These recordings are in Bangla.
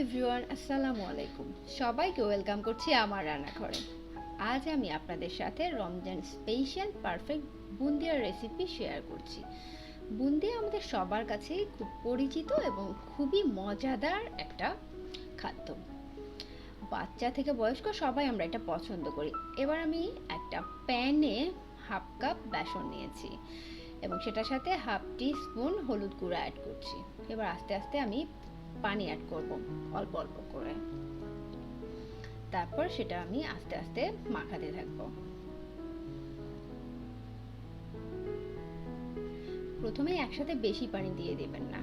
এভরিওয়ান, আসসালামু আলাইকুম। সবাইকে ওয়েলকাম করছি আমার রান্নাঘরে। আজ আমি আপনাদের সাথে রমজান স্পেশাল পারফেক্ট বুন্দিয়ার রেসিপি শেয়ার করছি। বুন্দিয়া আমাদের সবার কাছেই খুব পরিচিত এবং খুবই মজাদার একটা খাদ্য। বাচ্চা থেকে বয়স্ক সবাই আমরা এটা পছন্দ করি। এবার আমি একটা প্যানে হাফ কাপ বেসন নিয়েছি এবং সেটার সাথে হাফ টি স্পুন হলুদ গুঁড়া অ্যাড করছি। এবার আস্তে আস্তে আমি পানি অ্যাড করব অল্প অল্প করে। তারপর সেটা আমি আস্তে আস্তে মাখাতে থাকবো। প্রথমে একসাথে বেশি পানি দিয়ে দেবেন না,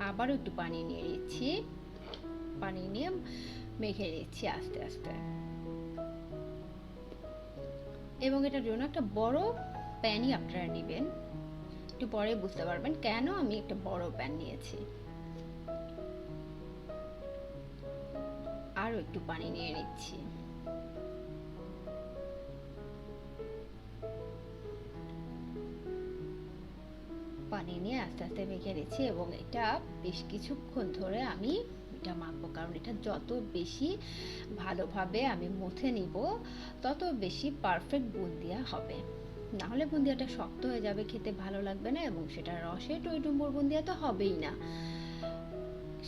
আবারও একটু পানি নিয়ে নিচ্ছি, পানি নিয়ে মেখে নিচ্ছি আস্তে আস্তে। এবং এটার জন্য একটা বড় প্যানই আপনারা নেবেন। একটু পরে বুঝতে পারবেন কেন আমি একটা বড় প্যান নিয়েছি। আরও একটু পানি নিয়ে নিচ্ছি। পানি নিয়ে আস্তে আস্তে মেখে নিচ্ছি এবং এটা বেশ কিছুক্ষণ ধরে আমি এটা মাখবো, কারণ এটা যত বেশি ভালোভাবে আমি মুথে নিব তত বেশি পারফেক্ট বুন্দিয়া হবে। না হলে বুন্দিয়াটা শক্ত হয়ে যাবে, খেতে ভালো লাগবে না এবং সেটা রসে টইটুম্বুর বুন্দিয়া তো হবেই না।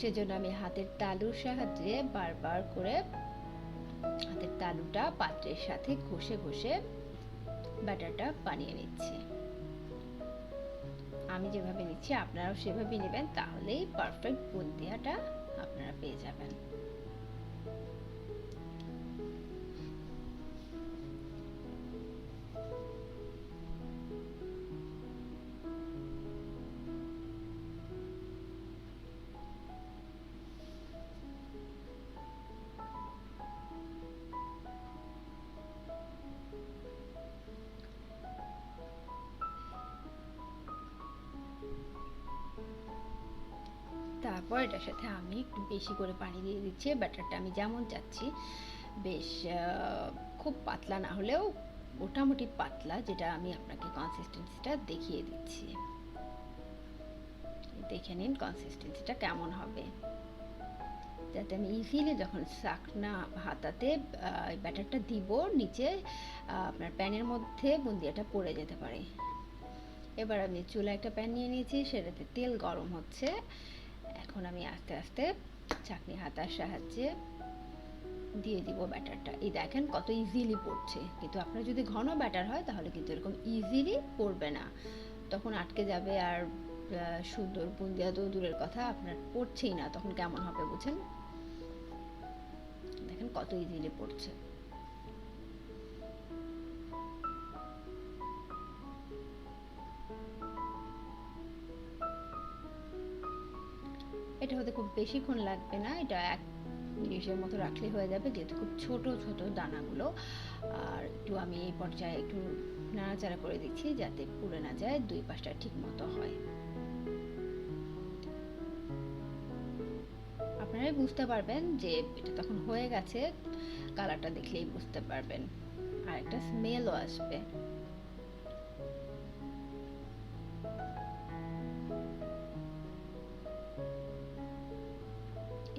সেজন্য আমি হাতের তালুর সাহায্যে বারবার করে হাতের তালুটা পাত্রের সাথে ঘষে ঘষে ব্যাটারটা বানিয়ে নিচ্ছি। আমি যেভাবে নিচ্ছি আপনারাও সেভাবে নেবেন, তাহলেই পারফেক্ট বুন্দিয়াটা আপনারা পেয়ে যাবেন। তারপর এটার সাথে আমি একটু বেশি করে পানি দিয়ে দিচ্ছি। ব্যাটারটা আমি যেমন চাচ্ছি, বেশ খুব পাতলা না হলেও মোটামুটি পাতলা, যেটা আমি আপনাকে কনসিস্টেন্সিটা দেখিয়ে দিচ্ছি। দেখে নিন কনসিস্টেন্সিটা কেমন হবে, যাতে আমি ইজিলি যখন চাকনা হাতাতে ব্যাটারটা দিব নিচে আপনার প্যানের মধ্যে বুন্দিয়াটা পড়ে যেতে পারে। এবার আমি চুলায় একটা প্যান নিয়ে নিয়েছি, সেটাতে তেল গরম হচ্ছে। এখন আমি আস্তে আস্তে চাকনি হাতার সাহায্যে দিয়ে দিব ব্যাটারটা। এই দেখেন কত ইজিলি পড়ছে, কিন্তু আপনার যদি ঘন ব্যাটার হয় তাহলে কিন্তু এরকম ইজিলি পড়বে না, তখন আটকে যাবে আর সুন্দর বুন্দিয়া তো দূরের কথা, আপনার পড়ছেই না, তখন কেমন হবে বুঝেন? দেখেন কত ইজিলি পড়ছে। এটা হতে খুব বেশিক্ষণ লাগবে না, এটা 1 মিনিটের মতো রাখলে হয়ে যাবে, যেহেতু খুব ছোট ছোট দানাগুলো। আর একটু আমি এই পর্যায়ে একটু নাড়াচাড়া করে দিচ্ছি যাতে পুড়ে না যায়, 2 পাশটা ঠিক মতো হয়। আপনারাই বুঝতে পারবেন যে এটা তখন হয়ে গেছে, কালারটা দেখলেই বুঝতে পারবেন, আর একটা স্মেলও আসবে।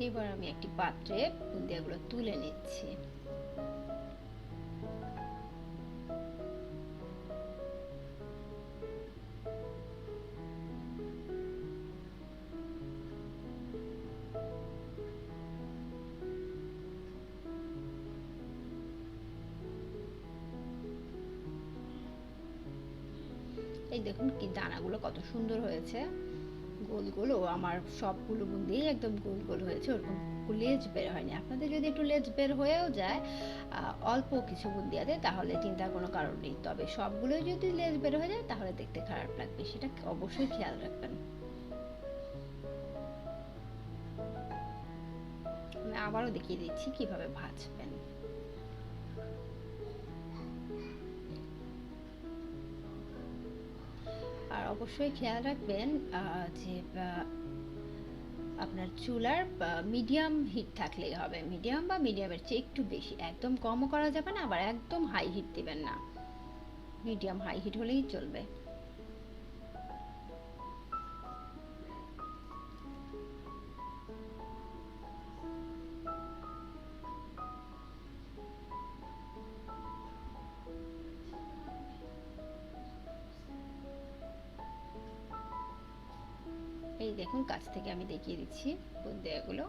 এবার আমি একটি পাত্রে বুন্দিয়াগুলো তুলে নিচ্ছি। এই দেখুন কি দানাগুলো কত সুন্দর হয়েছে, গোল গোল। ও আমার সবগুলো বুন্দি একদম গোল গোল হয়েছে, ওরকম লেজ বের হয়নি। আপনাদের যদি একটু লেজ বের হয়েও যায় অল্প কিছু বুন্দিয়াতে, তাহলে চিন্তার কোনো কারণ নেই, তবে সবগুলোই যদি লেজ বের হয়ে যায় তাহলে দেখতে খারাপ লাগবে, সেটা অবশ্যই খেয়াল রাখবেন। আমি আবারও দেখিয়ে দিচ্ছি কিভাবে ভাজবেন। আর অবশ্যই খেয়াল রাখবেন যে আপনার চুলার মিডিয়াম হিট থাকলেই হবে, মিডিয়াম বা মিডিয়ামের চেয়ে একটু বেশি, একদম কমও করা যাবে না, আবার একদম হাই হিট দিবেন না, মিডিয়াম হাই হিট হলেই চলবে। দেখুন কাছ থেকে আমি দেখিয়ে দিচ্ছি বুন্দিয়াগুলো।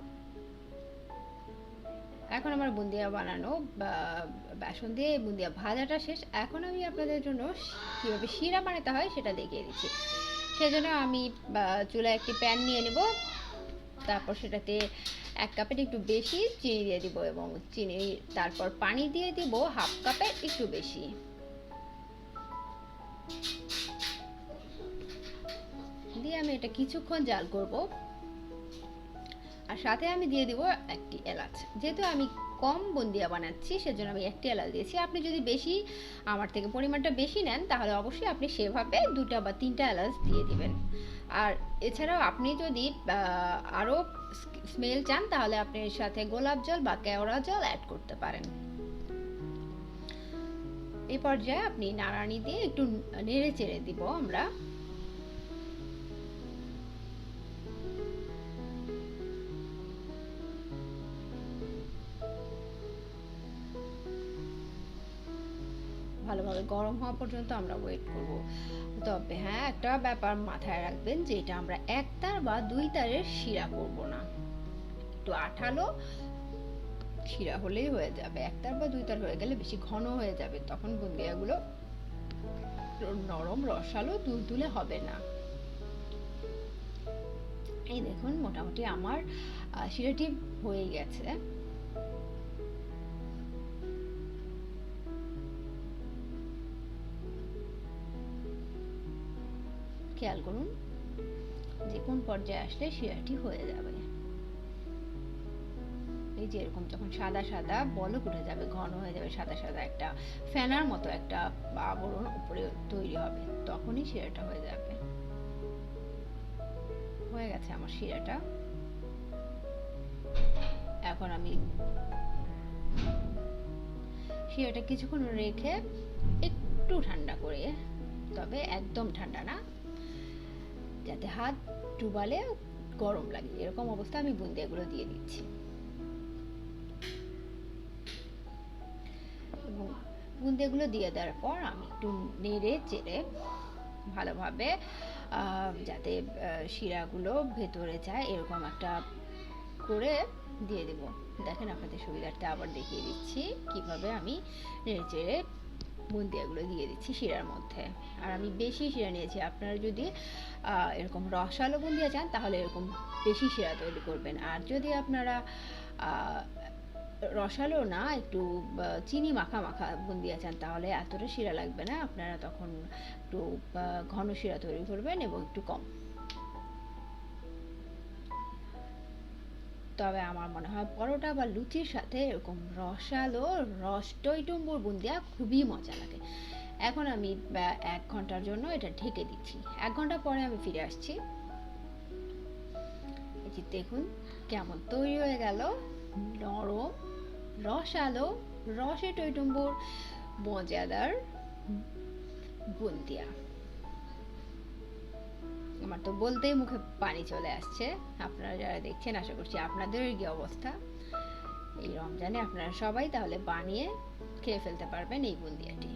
এখন আমার বুন্দিয়া বানানো বা বেসন দিয়ে বুন্দিয়া ভাজাটা শেষ। এখন আমি আপনাদের জন্য কীভাবে শিরা বানাতে হয় সেটা দেখিয়ে দিচ্ছি। সেজন্য আমি চুলায় একটি প্যান নিয়ে নেব, তারপর সেটাতে 1 কাপের একটু বেশি চিনি দিয়ে দিব এবং চিনি তারপর পানি দিয়ে দিব 1/2 কাপের একটু বেশি। দিয়ে আমি এটা কিছুক্ষণ জাল করব। আর সাথে আমি দিয়ে দিব একটি এলাচ। যেহেতু আমি কম বুন্দিয়া বানাচ্ছি সেজন্য আমি একটি এলাচ দিয়েছি। আপনি যদি বেশি আমার থেকে পরিমাণটা বেশি নেন তাহলে অবশ্যই আপনি সেভাবে 2টা বা 3টা এলাচ দিয়ে দিবেন। আর এছাড়াও আপনি যদি আরও স্মেল চান তাহলে আপনি এর সাথে গোলাপ জল বা কেওড়া জল অ্যাড করতে পারেন। এই পর্যায়ে আপনি নাড়ানি দিয়ে একটু নেড়ে চেড়ে দিব আমরা। ভালোভাবে গরম হওয়া পর্যন্ত আমরা ওয়েট করব। তবে হ্যাঁ, একটা ব্যাপার মাথায় রাখবেন যে এটা আমরা 1 তার বা 2 তারের শিরা করব না, একটু আঠালো শিরা হলেই হয়ে যাবে। 1 তার বা 2 তার হয়ে গেলে বেশি ঘন হয়ে যাবে, তখন বুন্দিয়াগুলো নরম রসালো তুলতুলে হবে না। এই দেখুন মোটামুটি আমার শিরাটি হয়ে গেছে। খেয়াল করুন যে কোন পর্যায়ে আসলে শিরাটি হয়ে যাবে। এই যে এরকম যখন সাদা সাদা বলক উঠে যাবে, ঘন হয়ে যাবে, সাদা সাদা একটা ফেনার মতো একটা আবরণ উপরে তৈরি হবে, তখনই শিরাটা হয়ে যাবে। হয়ে গেছে আমার শিরাটা। এখন আমি শিরাটা কিছুক্ষণ রেখে একটু ঠান্ডা করে, তবে একদম ঠান্ডা না, যাতে হাত ডুবালে গরম লাগে এরকম অবস্থা আমি বুন্দিয়াগুলো দিয়ে দিচ্ছি। এবং বুন্দিয়াগুলো দিয়ে দেওয়ার পর আমি একটু নেড়ে চেড়ে ভালোভাবে যাতে শিরাগুলো ভেতরে যায় এরকম একটা করে দিয়ে দেব। দেখেন আপনাদের সুবিধার্থে আবার দেখিয়ে দিচ্ছি কিভাবে আমি নেড়ে চেড়ে বুন্দিয়াগুলো দিয়ে দিচ্ছি শিরার মধ্যে। আর আমি বেশি শিরা নিয়েছি। আপনারা যদি এরকম রসালো বুন্দিয়া চান তাহলে এরকম বেশি শিরা তৈরি করবেন। আর যদি আপনারা রসালো না, একটু চিনি মাখা মাখা বুন্দিয়া চান তাহলে এতটা শিরা লাগবে না, আপনারা তখন একটু ঘন শিরা তৈরি করবেন এবং একটু কম। তবে আমার মনে হয় পরোটা বা লুচির সাথে এরকম রসালো টইটুম্বুর বুন্দিয়া খুবই মজা লাগে। এখন আমি 1 ঘন্টার জন্য এটা ঢেকে দিচ্ছি। 1 ঘন্টা পরে আমি ফিরে আসছি। এই যে দেখুন কেমন তৈরি হয়ে গেল নরম রসালো রসে টইটুম্বুর মজাদার বুন্দিয়া। আমার তো বলতেই মুখে পানি চলে আসছে। আপনারা যারা দেখছেন আশা করছি আপনাদের কি অবস্থা। এই রমজানে আপনারা সবাই তাহলে বানিয়ে খেয়ে ফেলতে পারবেন এই বুন্দিয়াটি।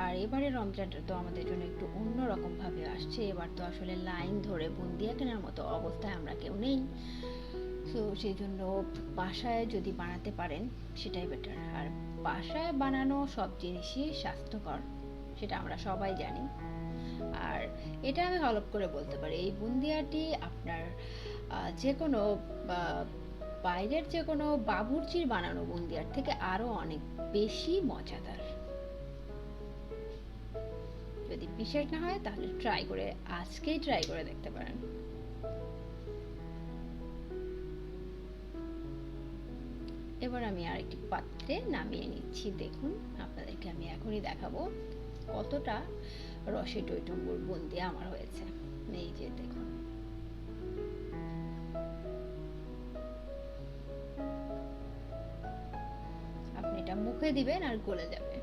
আর এবারে রমজানটা তো আমাদের জন্য একটু অন্যরকম ভাবে আসছে। এবার তো আসলে লাইন ধরে বুন্দিয়া কেনার মতো অবস্থায় আমরা কেউ নেই। সো সেই জন্য বাসায় যদি বানাতে পারেন সেটাই বেটার। আর বাসায় বানানো সব জিনিসই স্বাস্থ্যকর, সেটা আমরা সবাই জানি। আর এটা আমি হলফ করে বলতে পারি এই বুন্দিয়াটি আপনার যে কোনো বাইরের যে কোনো বাবুর্চির বানানো বুন্দিয়ার থেকে আরো অনেক বেশি মজাদার। যদি বিশ্বাস না হয় তাহলে আজকেই ট্রাই করে দেখতে পারেন। এবার আমি আরেকটি পাত্রে নামিয়ে নিচ্ছি। দেখুন আপনাদেরকে আমি এখনই দেখাবো কতটা রসে টইটুম্বুর বুন্দিয়া আমার হয়েছে। এই যে দেখুন, আপনি এটা মুখে দিবেন আর গলে যাবে,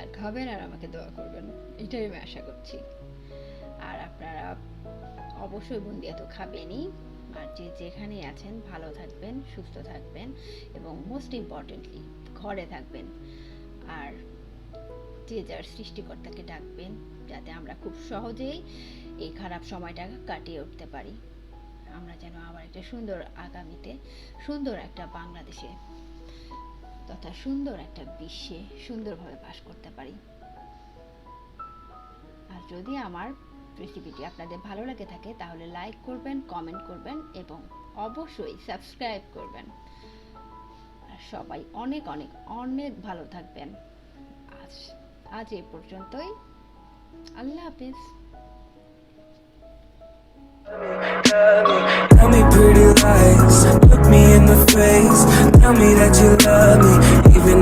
আর খাবেন আর আমাকে দোয়া করবেন, এটাই আমি আশা করছি। আর আপনারা অবশ্যই বুন্দিয়া তো খাবেনই, আর যে যেখানেই আছেন ভালো থাকবেন, সুস্থ থাকবেন এবং মোস্ট ইম্পর্টেন্টলি ঘরে থাকবেন। আর যে যার সৃষ্টিকর্তাকে ডাকবেন যাতে আমরা খুব সহজেই এই খারাপ সময়টা কাটিয়ে উঠতে পারি। আমরা যেন আবার একটা সুন্দর আগামীতে সুন্দর একটা বাংলাদেশে তথা সুন্দর একটা বিশ্বে সুন্দরভাবে বাস করতে পারি। আর যদি আমার রেসিপিটি আপনাদের ভালো লাগে থাকে তাহলে লাইক করবেন, কমেন্ট করবেন এবং অবশ্যই সাবস্ক্রাইব করবেন। আর সবাই অনেক অনেক অনেক ভালো থাকবেন। আজ এই পর্যন্তই। আল্লাহ হাফেজ। Tell me pretty lies, look me in the face, tell me that you love me, even